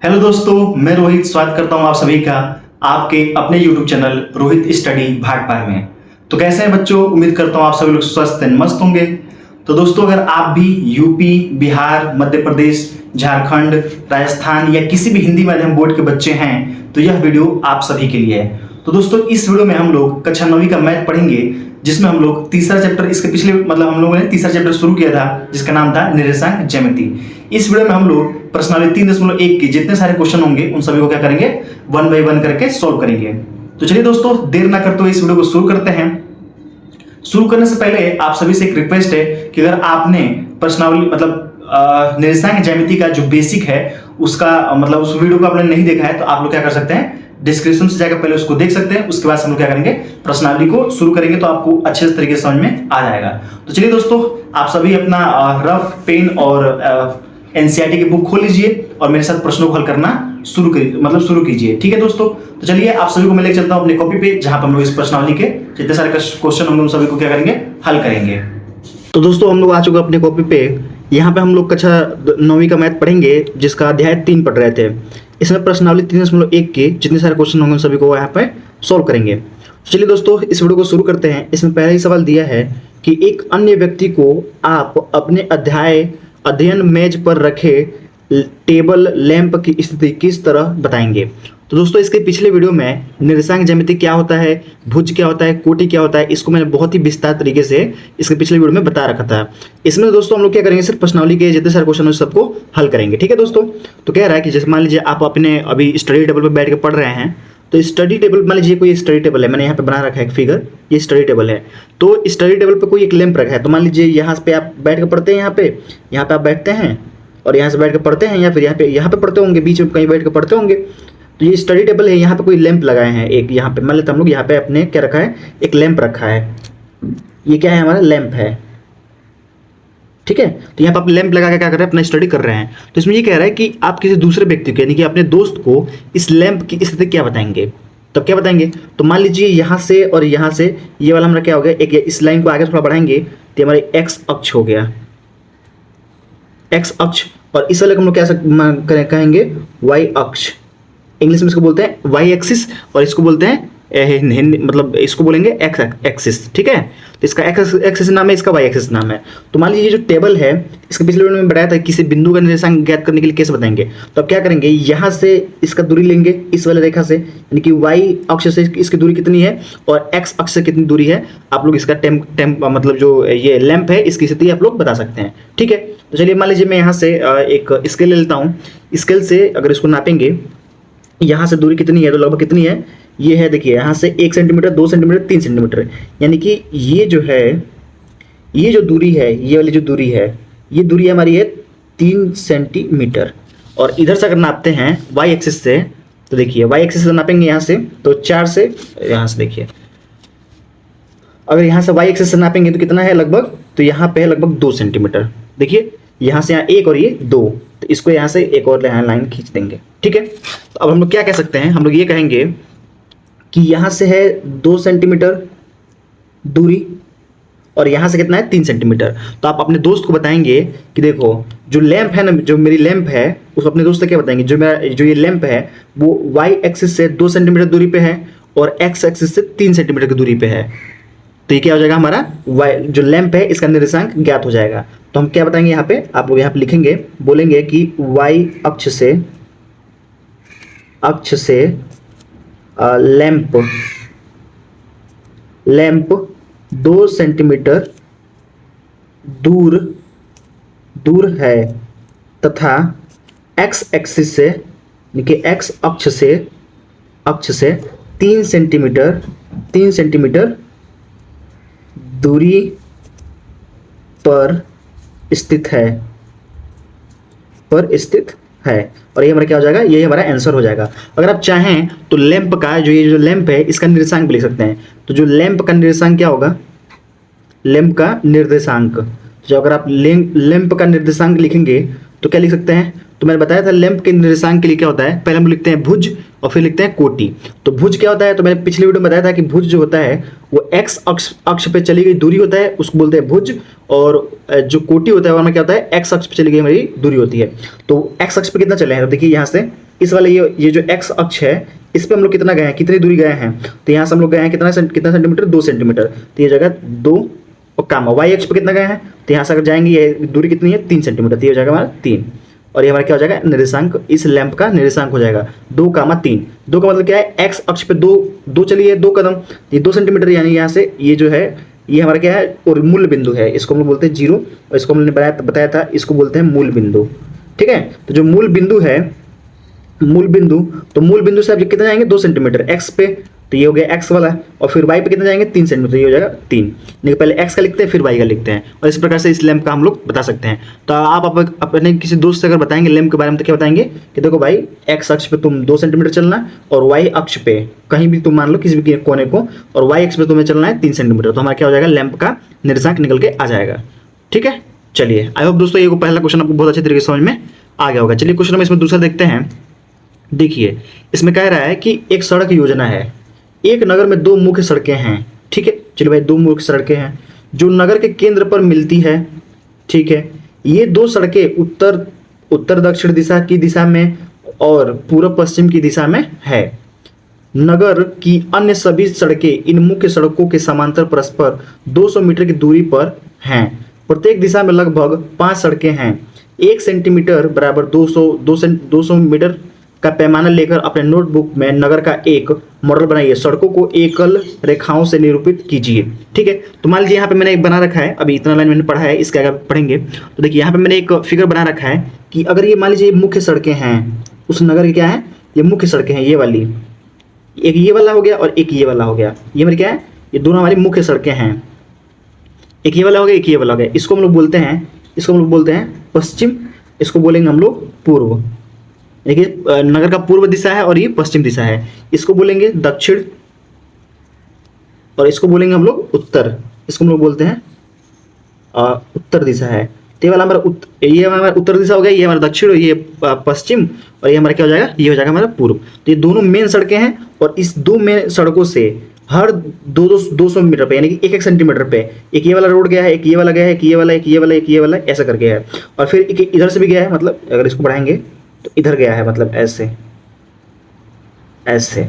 Hello दोस्तों, मैं रोहित स्वागत करता हूं आप सभी का आपके अपने YouTube channel Rohit study Bhatpar में। तो कैसे हैं बच्चों? उम्मीद करता हूं आप सभी लोग स्वस्थ एंड मस्त होंगे। तो दोस्तों, अगर आप भी यूपी, बिहार, मध्य प्रदेश, झारखंड, राजस्थान या किसी भी हिंदी माध्यम बोर्ड के बच्चे हैं तो यह वीडियो आप सभी के लिए है। तो दोस्तों, इस वीडियो में हम लोग कक्षा 9वीं का मैथ पढ़ेंगे, जिसमें हम लोग तीसरा चैप्टर, इसके पिछले हम लोगों ने तीसरा चैप्टर शुरू किया था जिसका नाम था निर्देशांक ज्यामिति। इस वीडियो में हम लोग प्रश्नावली 3.1 के जितने सारे क्वेश्चन होंगे उन सभी को क्या करेंगे, वन बाय वन करके सॉल्व करेंगे। तो चलिए दोस्तों, देर ना करते हुए इस वीडियो को शुरू करते हैं। शुरू करने से पहले आप सभी से एक रिक्वेस्ट है कि अगर आपने प्रश्नावली निर्देशांक ज्यामिति का जो बेसिक है उसका उस वीडियो को आपने नहीं देखा है तो आप लोग क्या कर सकते हैं, डिस्क्रिप्शन से जाकर पहले उसको देख सकते हैं। उसके बाद हम लोग क्या करेंगे, प्रश्नावली को शुरू करेंगे तो आपको अच्छे तरीके से समझ में आ जाएगा। तो चलिए दोस्तों, आप सभी अपना रफ पेन और एनसीईआरटी की बुक खोल लीजिए और मेरे साथ प्रश्नों को हल करना शुरू कीजिए। ठीक है दोस्तों, तो चलिए आप सभी को मैं लेकर चलता हूं अपने कॉपी पे, जहां पर हम लोग इस प्रश्नावली के जितने सारे क्वेश्चन होंगे उन सभी को क्या करेंगे, हल करेंगे। तो दोस्तों, हम लोग आ चुके अपने कॉपी पे। यहाँ पे हम लोग कक्षा 9वीं का मैथ पढ़ेंगे जिसका अध्याय 3 पढ़ रहे थे। इसमें प्रश्नावली 3.1 के जितने सारे क्वेश्चन होंगे उन सभी को यहाँ पे सॉल्व करेंगे। चलिए दोस्तों, इस वीडियो को शुरू करते हैं। इसमें पहला ही सवाल दिया है कि एक अन्य व्यक्ति को आप अपने अध्ययन मेज पर रखे टेबल लैंप की स्थिति किस तरह बताएंगे। तो दोस्तों, इसके पिछले वीडियो में निर्देशांक ज्यामिति क्या होता है, भुज क्या होता है, कोटि क्या होता है, इसको मैंने बहुत ही विस्तार तरीके से इसके पिछले वीडियो में बता रखा था। इसमें दोस्तों हम लोग क्या करेंगे, सिर्फ प्रश्नावली के जितने सारे क्वेश्चन हैं सबको हल करेंगे। ठीक है दोस्तों, तो कह रहा है कि जैसे मान लीजिए आप अपने अभी स्टडी टेबल पर बैठ के पढ़ रहे हैं, तो स्टडी टेबल मान लीजिए कोई स्टडी टेबल है, मैंने यहाँ पे बना रखा है एक फिगर, ये स्टडी टेबल है। तो स्टडी टेबल पे कोई एक लैंप रखा है, तो मान लीजिए यहाँ पे आप बैठ के पढ़ते हैं, यहाँ पे आप बैठते हैं और यहाँ से बैठ के पढ़ते हैं, या फिर यहाँ पे पढ़ते होंगे, बीच में कहीं बैठ के पढ़ते होंगे। तो ये स्टडी टेबल है, यहाँ पे कोई लैंप लगाए हैं एक, यहाँ पे मान लेते हम लोग यहाँ पे अपने क्या रखा है, एक लैंप रखा है। ये क्या है, हमारा लैंप है। ठीक है, तो यहाँ पर आप लैंप लगा के क्या कर रहे हैं, अपना स्टडी कर रहे हैं। तो इसमें ये कह रहा है कि आप किसी दूसरे व्यक्ति को यानी कि अपने दोस्त को इस लैंप की स्थिति क्या बताएंगे। तब क्या बताएंगे, तो मान लीजिए यहाँ से और यहाँ से ये वाला हमारा क्या हो गया, एक इस लाइन को आगे थोड़ा बढ़ाएंगे तो हमारे एक्स अक्ष हो गया, एक्स अक्ष। और इस वाले को हम लोग क्या कहेंगे, वाई अक्ष। इंग्लिश में इसको बोलते हैं वाई एक्सिस और इसको बोलते हैं इसको बोलेंगे एक्स एक्सिस। ठीक है, तो इसका एक्स एक्सिस नाम है, इसका वाई एक्सिस नाम है। तो मान लीजिए जो टेबल है, इसके पिछले वीडियो में बताया था किसी बिंदु का निर्देशांक ज्ञात करने के लिए कैसे बताएंगे। तो अब क्या करेंगे, यहाँ से इसका दूरी लेंगे इस वाले रेखा से, यानी कि वाई अक्ष से इसकी दूरी कितनी है और एक्स अक्ष से कितनी दूरी है, आप लोग इसका जो ये लैंप है इसकी स्थिति आप लोग बता सकते हैं। ठीक है, तो चलिए मान लीजिए मैं यहाँ से एक स्केल ले लेता हूँ। स्केल से अगर इसको नापेंगे, यहाँ से दूरी कितनी है, तो लगभग कितनी है, ये है देखिए, यहाँ से 1 सेंटीमीटर, 2 सेंटीमीटर, 3 सेंटीमीटर, यानी कि ये जो है, ये जो दूरी है, ये वाली जो दूरी है, ये दूरी हमारी है 3 सेंटीमीटर। और इधर से अगर नापते हैं वाई एक्सिस से, तो देखिए वाई एक्सिस से नापेंगे यहाँ से, तो 4 से यहाँ से देखिए, अगर यहाँ से वाई एक्सिस से नापेंगे तो कितना है लगभग, तो यहाँ पे है लगभग 2 सेंटीमीटर। देखिए यहाँ से यहाँ 1 और ये 2, तो इसको यहाँ से एक और लाइन खींच देंगे। ठीक है, तो अब हम लोग क्या कह सकते हैं, हम लोग ये कहेंगे कि यहाँ से है 2 सेंटीमीटर दूरी और यहाँ से कितना है 3 सेंटीमीटर। तो आप अपने दोस्त को बताएंगे कि देखो जो लैंप है ना, जो मेरी लैंप है, उसको अपने दोस्त से क्या बताएंगे, जो ये लैंप है वो वाई एक्सिस से 2 सेंटीमीटर दूरी पे है और एक्स एक्सिस से 3 सेंटीमीटर की दूरी पे है। तो ये क्या हो जाएगा, हमारा वाई जो लैंप है इसका निर्देशांक ज्ञात हो जाएगा। तो हम क्या बताएंगे, यहाँ पे आप लोग यहाँ पे लिखेंगे, बोलेंगे कि वाई अक्ष से लैंप 2 सेंटीमीटर दूर है तथा एक्स एक्सिस से, यानी कि एक्स अक्ष से 3 सेंटीमीटर दूरी पर स्थित है। और ये हमारा क्या हो जाएगा, ये हमारा आंसर हो जाएगा। अगर आप चाहें तो लैंप का ये जो लैंप है इसका निर्देशांक भी लिख सकते हैं। तो जो लैंप का निर्देशांक क्या होगा, लैंप का निर्देशांक, जो अगर आप लैंप का निर्देशांक लिखेंगे तो क्या लिख सकते हैं, तो मैंने बताया था लैंप के निर्देशांक के लिए क्या होता है, पहले हम लिखते हैं भुज और फिर लिखते हैं कोटि। तो भुज क्या होता है, तो मैंने पिछले वीडियो में बताया था कि भुज जो होता है वो एक्स अक्ष पे चली गई दूरी होता है, उसको बोलते हैं भुज। और जो कोटि होता है वहाँ क्या होता है, एक्स अक्ष पे चली गई हमारी दूरी होती है। तो एक्स अक्ष पे कितना चले हैं, तो देखिए यहाँ से इस वाले ये जो एक्स अक्ष है इस पे हम लोग कितना गए हैं, कितनी दूरी गए हैं, तो यहाँ से हम लोग गए हैं कितना सेंटीमीटर, 2 सेंटीमीटर। तो ये जगह 2 और कामा वाई अक्ष पे कितना गए हैं, तो यहाँ से अगर जाएंगे ये दूरी कितनी है, 3 सेंटीमीटर। तो ये हो जाएगा हमारा 3, और ये हमारा क्या हो जाएगा, निर्देशांक, इस लैंप का निर्देशांक हो जाएगा 2,3। 2 का मतलब क्या है, एक्स अक्ष पे 2 चलिए 2 कदम, ये 2 सेंटीमीटर, यानी यहाँ से ये जो है ये हमारा क्या है, और मूल बिंदु है, इसको हम लोग बोलते हैं जीरो, और इसको हमने बताया था इसको बोलते हैं मूल बिंदु। ठीक है, तो जो मूल बिंदु है, मूल बिंदु से आप कितना जाएंगे, 2 सेंटीमीटर एक्स पे, तो ये हो गया एक्स वाला, और फिर वाई पे कितना जाएंगे, 3 सेंटीमीटर, ये हो जाएगा 3। नहीं, पहले एक्स का लिखते हैं फिर वाई का लिखते हैं, और इस प्रकार से इस लैंप का हम लोग बता सकते हैं। तो आप अपने किसी दोस्त से अगर बताएंगे लैंप के बारे में तो क्या बताएंगे कि देखो भाई एक्स अक्ष पे तुम 2 सेंटीमीटर चलना, और वाई अक्ष पे कहीं भी तुम मान लो किसी भी कोने को, और वाई अक्ष पे तुम्हें चलना है 3 सेंटीमीटर, तो हमारा क्या हो जाएगा, लैंप का निर्देशांक निकल के आ जाएगा। ठीक है, चलिए आई होप दोस्तों ये पहला क्वेश्चन आपको बहुत अच्छे तरीके से समझ में आ गया होगा। चलिए क्वेश्चन में इसमें दूसरा देखते हैं। देखिए इसमें कह रहा है कि एक सड़क योजना है, एक नगर में 2 मुख्य सड़कें हैं। ठीक है, चलिए भाई 2 मुख्य सड़कें हैं जो नगर के केंद्र पर मिलती है। ठीक है, ये 2 सड़कें उत्तर दक्षिण दिशा में और पूर्व पश्चिम की दिशा में है। नगर की अन्य सभी सड़कें इन मुख्य सड़कों के समांतर परस्पर 200 मीटर की दूरी पर हैं। प्रत्येक दिशा में लगभग 5 सड़कें हैं। 1 सेंटीमीटर बराबर 200 मीटर का पैमाना लेकर अपने नोटबुक में नगर का एक मॉडल बनाइए। सड़कों को एकल रेखाओं से निरूपित कीजिए। ठीक है, तो मान लीजिए यहाँ पे मैंने एक बना रखा है, अभी इतना लाइन मैंने पढ़ा है, इसके आगे पढ़ेंगे तो देखिए यहाँ पे मैंने एक फिगर बना रखा है कि अगर ये मान लीजिए मुख्य सड़कें हैं, उस नगर की क्या है, ये मुख्य सड़कें हैं, ये वाली, एक ये वाला हो गया और एक ये वाला हो गया, ये मेरी क्या है, ये दोनों हमारी मुख्य सड़कें हैं। एक ये वाला हो गया, एक ये वाला हो गया, इसको हम लोग बोलते हैं पश्चिम, इसको बोलेंगे हम लोग पूर्व। देखिए नगर का पूर्व दिशा है और ये पश्चिम दिशा है, इसको बोलेंगे दक्षिण, और इसको बोलेंगे हम लोग उत्तर, इसको हम लोग बोलते हैं उत्तर दिशा है। तो ये वाला हमारा उत्तर दिशा हो गया, ये हमारा दक्षिण और ये पश्चिम, और ये हमारा क्या हो जाएगा, ये हो जाएगा हमारा पूर्व। तो ये दोनों मेन सड़कें हैं, और इस 2 मेन सड़कों से हर 200 मीटर पे, यानी कि 1 सेंटीमीटर पे एक ये वाला रोड गया है, एक ये वाला गया है, एक ये वाला, एक ये वाला, एक ये वाला, ऐसा करके है। और फिर एक इधर से भी गया है, मतलब अगर इसको बढ़ाएंगे तो इधर गया है, मतलब ऐसे।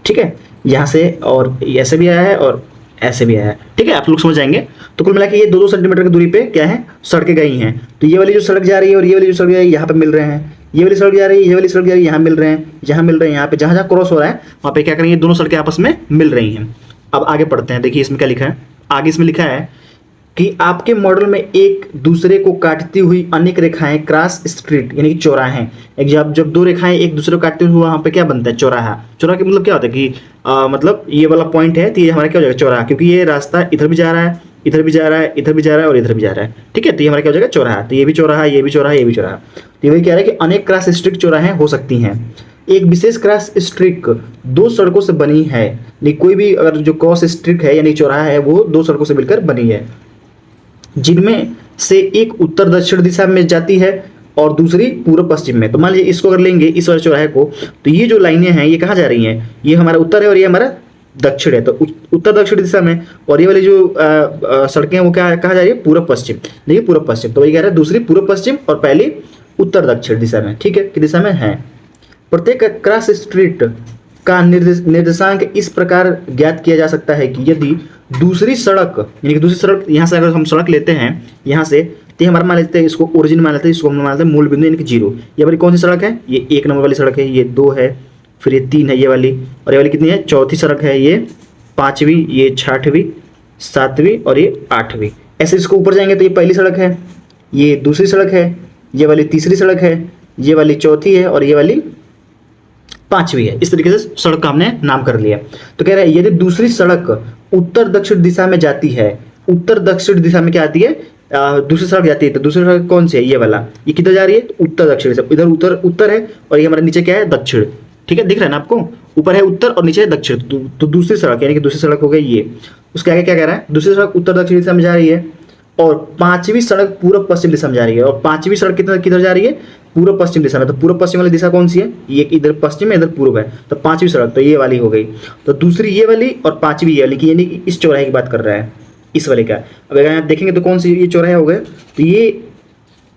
ठीक है, यहाँ से और ऐसे भी आया है और ऐसे भी आया है। ठीक है, आप लोग समझ जाएंगे। तो कुल मिला के ये 2-2 सेंटीमीटर की दूरी पे क्या है, सड़कें गई हैं। तो ये वाली जो सड़क जा रही है और ये वाली जो सड़क जा रही है यहाँ पे मिल रहे हैं, ये वाली सड़क जा रही है, ये वाली सड़क जा रही है, यहाँ मिल रहे हैं, यहाँ मिल रहे हैं, यहाँ पे जहाँ जहाँ क्रॉस हो रहा है वहाँ पे क्या करेंगे, दोनों सड़कें आपस में मिल रही हैं। अब आगे पढ़ते हैं। देखिए इसमें क्या लिखा है, आगे इसमें लिखा है कि आपके मॉडल में एक दूसरे को काटती हुई अनेक रेखाएं क्रॉस स्ट्रीट, यानी कि चौराहे हैं। जब 2 रेखाएं एक दूसरे को काटते हुए वहाँ पे क्या बनता है, चौराहा। चौराहा का मतलब क्या होता है कि मतलब ये वाला पॉइंट है तो ये हमारा क्या हो जाएगा, चौराहा, क्योंकि ये रास्ता इधर भी जा रहा है, इधर भी जा रहा है, इधर भी जा रहा है और इधर भी जा रहा है। ठीक है, तो ये हमारा क्या हो जाएगा, चौराहा। तो ये भी चौराहा, ये भी चौराहा, ये भी चौराहा। तो ये वही कह रहा है कि अनेक क्रॉस स्ट्रीट चौराहे हो सकती हैं। एक विशेष क्रॉस स्ट्रीक 2 सड़कों से बनी है। नहीं, कोई भी अगर जो क्रॉस स्ट्रीक है यानी चौराहा है वो 2 सड़कों से मिलकर बनी है, जिनमें से एक उत्तर दक्षिण दिशा में जाती है और दूसरी पूर्व पश्चिम में। तो मान लीजिए इसको अगर लेंगे, इस वाले चौराहे को, तो ये जो लाइनें हैं ये कहाँ जा रही हैं, ये हमारा उत्तर है और ये हमारा दक्षिण है, तो उत्तर दक्षिण दिशा में। और ये वाली जो सड़कें हैं वो क्या कहाँ जा रही है, पूर्व पश्चिम। देखिए पूर्व पश्चिम, तो वही कह रहा है दूसरी पूर्व पश्चिम और पहली उत्तर दक्षिण दिशा में। ठीक है, कि दिशा में है। प्रत्येक क्रॉस स्ट्रीट का निर्देशांक इस प्रकार ज्ञात किया जा सकता है कि यदि दूसरी सड़क, यानी कि दूसरी सड़क, यहाँ से अगर हम सड़क लेते हैं यहाँ से, तो हमारा मान लेते हैं, इसको ओरिजिन मान लेते हैं, इसको हम मान लेते हैं मूल बिंदु यानी कि 0। ये वाली कौन सी सड़क है, ये 1 नंबर वाली सड़क है, ये 2 है, फिर ये 3 है ये वाली, और ये वाली कितनी है, चौथी सड़क है, ये 5वीं, ये 6वीं, 7वीं और ये 8वीं। ऐसे इसको ऊपर जाएंगे तो ये पहली सड़क है, ये दूसरी सड़क है, ये वाली तीसरी सड़क है, ये वाली चौथी है और ये वाली 5वीं है। इस तरीके से सड़क का हमने नाम कर लिया। तो कह रहा है यदि दूसरी सड़क उत्तर दक्षिण दिशा में जाती है, उत्तर दक्षिण दिशा में क्या आती है, दूसरी सड़क जाती है, तो दूसरी सड़क कौन सी है, ये वाला, ये किधर जा रही है, तो उत्तर दक्षिण दिशा। इधर उत्तर है और ये हमारे नीचे क्या है, दक्षिण। ठीक है, दिख रहा है ना आपको, ऊपर है उत्तर और नीचे है दक्षिण। तो दूसरी सड़क यानी कि दूसरी सड़क हो गई ये। उसके आगे क्या कह रहा है, दूसरी सड़क उत्तर दक्षिण दिशा में जा रही है और पांचवी सड़क पूर्व पश्चिम दिशा में जा रही है, और पांचवी सड़क किधर जा रही है, पूर्व पश्चिम दिशा में। तो पूर्व पश्चिम वाली दिशा कौन सी है, ये इधर पश्चिम है, इधर पूर्व है, तो पांचवी सड़क तो ये वाली हो गई। तो दूसरी ये वाली और पांचवी ये वाली, यानी कि इस चौराहे की बात कर रहा है, इस वाले का। अब अगर आप देखेंगे तो कौन सी ये चौराहे हो गए, तो ये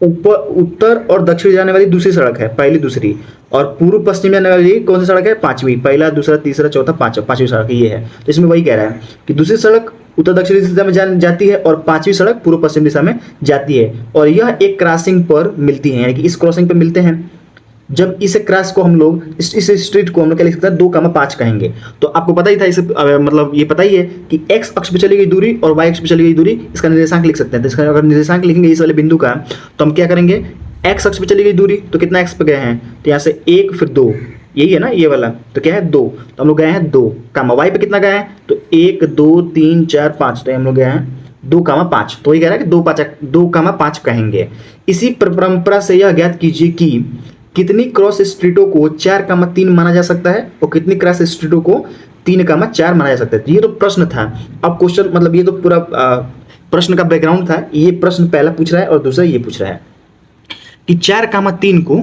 ऊपर उत्तर और दक्षिण जाने वाली दूसरी सड़क है, पहली दूसरी, और पूर्व पश्चिम जाने वाली कौन सी सड़क है, पांचवी, पहला दूसरा तीसरा चौथा पांचवी सड़क ये है। तो इसमें वही कह रहा है कि दूसरी सड़क उत्तर दक्षिण दिशा में जाती है और पांचवी सड़क पूर्व पश्चिम दिशा में जाती है, और यह एक क्रॉसिंग पर मिलती है, यानी कि इस क्रॉसिंग पर मिलते हैं। जब इस क्रॉस को हम लोग इस स्ट्रीट को हम लोग क्या लिख सकते हैं, 2,5 कहेंगे। तो आपको पता ही था इसे, मतलब ये पता ही है कि एक्स अक्ष पे चली गई दूरी और वाई अक्ष पे चली गई दूरी, इसका निर्देशांक लिख सकते हैं। तो इसका अगर निर्देशांक लिखेंगे इस वाले बिंदु का, तो हम क्या करेंगे, एक्स अक्ष पे चली गई दूरी तो कितना एक्स पे गए हैं, तो यहाँ से 1 फिर 2, यही है ना ये वाला, तो क्या है 2, तो हम लोग गए हैं 2, कामा वाई पे कितना गए हैं, तो 1 2 3 4 5, तो हम लोग गए हैं 2,5। तो ये कह रहा है कि 2,5 कहेंगे। इसी परंपरा से यह ज्ञात कीजिए कि कितनी क्रॉस स्ट्रीटों को 4,3 माना जा सकता है और कितनी क्रॉस स्ट्रीटों को 3,4 माना जा सकता है। ये तो प्रश्न था। अब क्वेश्चन मतलब ये तो पूरा प्रश्न का बैकग्राउंड था। ये प्रश्न पहला पूछ रहा है और दूसरा ये पूछ रहा है कि 4,3 को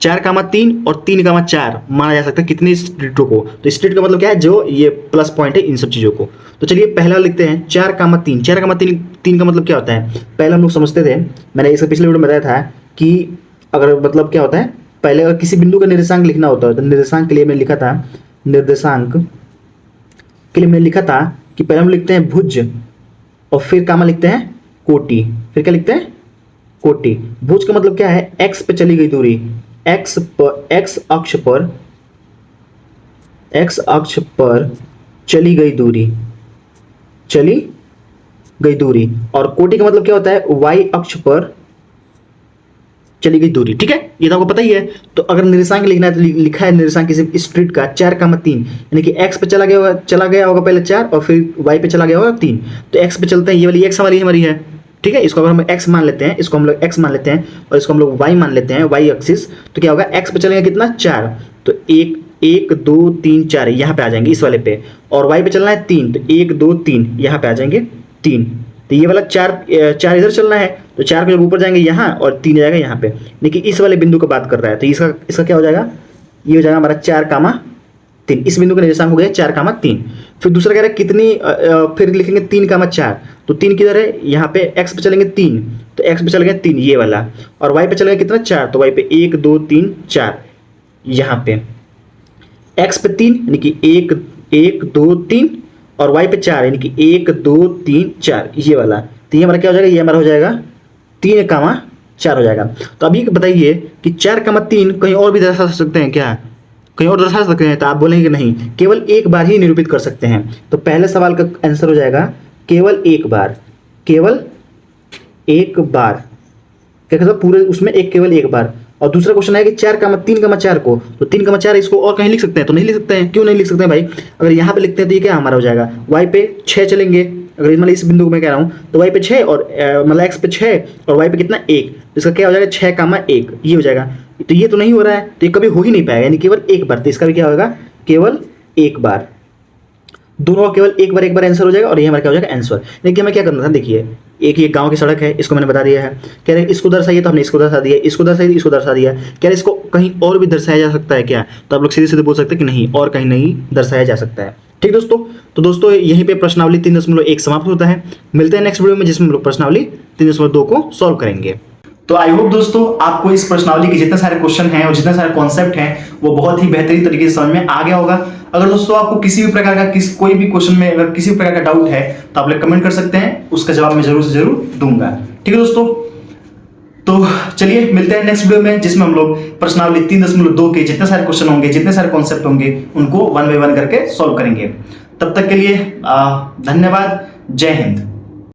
4,3 और 3,4 माना जा सकता है कितनी स्ट्रीटों को। तो स्ट्रीट का मतलब क्या है, जो ये प्लस पॉइंट है इन सब चीज़ों को। तो चलिए पहला लिखते हैं 4,3। 4,3 का मतलब क्या होता है, पहले हम लोग समझते थे, मैंने इसके पिछले वीडियो में बताया था कि अगर मतलब क्या होता है, पहले अगर किसी बिंदु का निर्देशांक लिखना होता है तो निर्देशांक के लिए मैंने लिखा था, निर्देशांक के लिए मैंने लिखा था कि पहले हम लिखते हैं भुज और फिर कामा लिखते हैं कोटि, फिर क्या लिखते हैं कोटि। भुज का मतलब क्या है, एक्स पे चली गई दूरी, एक्स अक्ष पर चली गई दूरी, और कोटि का मतलब क्या होता है, वाई अक्ष पर चली गई दूरी। ठीक है, ये तो आपको पता ही है। तो अगर निर्देशांक लिखना है तो लिखा है निर्देशांक किसी स्ट्रीट का 4,3, यानी कि एक्स पे चला गया होगा पहले 4 और फिर वाई पे चला गया होगा 3। तो एक्स पे चलते हैं, ये वाली एक्स हमारी है, ठीक है। इसको अगर हम एक्स मान लेते हैं, इसको हम लोग एक्स मान लेते हैं और इसको हम लोग वाई मान लेते हैं, वाई एक्सिस, तो क्या होगा, एक्स पे चलेंगे कितना 4, तो 1 2 3 4 यहाँ पे आ जाएंगे इस वाले पे, और वाई पे चलना है 3, तो 1 2 3 यहाँ पे आ जाएंगे 3। तो ये वाला 4 इधर चलना है, तो 4 को जब ऊपर जाएंगे यहाँ और 3 जाएगा यहाँ पे, लेकिन इस वाले बिंदु का बात कर रहा है। तो इसका क्या हो जाएगा, ये हो जाएगा हमारा 4,3। इस बिंदु का निर्देशांक हो गया 4,3। फिर दूसरा कह रहा है कितनी, फिर लिखेंगे 3,4, तो 3 किधर है, यहाँ पे एक्स पे चलेंगे 3, तो एक्स पे चल गए 3 ये वाला, और वाई पे चलेंगे कितना 4, तो वाई पे 1 2 3 4 यहाँ पे, एक्स पे 3 यानी कि 1 2 3 और वाई पे 4 यानी कि 1 2 3 4 ये वाला। तो ये हमारा क्या हो जाएगा, ये हमारा हो जाएगा 3,4 हो जाएगा। तो अभी बताइए कि 4,3 कहीं और भी दर्शा सकते हैं क्या, कहीं और दर्शा सकते हैं, तो आप बोलेंगे कि नहीं, केवल एक बार ही निरूपित कर सकते हैं। तो पहले सवाल का आंसर हो जाएगा केवल एक बार, क्या कहते हैं पूरे उसमें केवल एक बार। और दूसरा क्वेश्चन है कि 3,4 को, तो 3,4 इसको और कहीं लिख सकते हैं, तो नहीं लिख सकते हैं। क्यों नहीं लिख सकते हैं भाई, अगर यहाँ पे लिखते हैं तो ये क्या हमारा हो जाएगा, वाई पे 6 चलेंगे, अगर मतलब इस बिंदु को मैं कह रहा हूँ, तो वाई पे 6 और मतलब एक्स पे 6 और वाई पे कितना 1, तो इसका क्या हो जाएगा 6,1 ये हो जाएगा। तो ये तो नहीं हो रहा है, तो ये कभी हो ही नहीं पाएगा, यानी केवल एक बार। तो इसका भी क्या होगा, केवल एक बार, दोनों का केवल एक बार आंसर हो जाएगा, और ये हमारा क्या हो जाएगा आंसर। देखिए हमें क्या करना था, देखिए एक ये गांव की सड़क है, इसको मैंने बता दिया है, कह रहे इसको दर्शाइए, तो हमने इसको दर्शा दिया, इसको दर्शाइए, इसको दर्शा दिया, कह रहे इसको कहीं और भी दर्शाया जा सकता है क्या, तो आप लोग सीधे सीधे बोल सकते हैं कि नहीं, और कहीं नहीं दर्शाया जा सकता है। ठीक दोस्तों, तो दोस्तों यहीं पे प्रश्नावली 3.1 समाप्त होता है। मिलते हैं नेक्स्ट वीडियो में, जिसमें हम लोग प्रश्नावली 3.2 को सॉल्व करेंगे। तो आई होप दोस्तों आपको इस प्रश्नावली के जितने सारे क्वेश्चन हैं और जितने सारे कॉन्सेप्ट हैं वो बहुत ही बेहतरीन तरीके से समझ में आ गया होगा। अगर दोस्तों आपको किसी भी प्रकार का कोई भी क्वेश्चन में अगर किसी भी प्रकार का डाउट है तो आप लोग कमेंट कर सकते हैं, उसका जवाब मैं जरूर से जरूर दूंगा। ठीक है दोस्तों, तो चलिए मिलते हैं नेक्स्ट वीडियो में, जिसमें हम लोग प्रश्नावली 3.2 के जितने सारे क्वेश्चन होंगे, जितने सारे कॉन्सेप्ट होंगे, उनको 1 बाय 1 करके सॉल्व करेंगे। तब तक के लिए धन्यवाद। जय हिंद।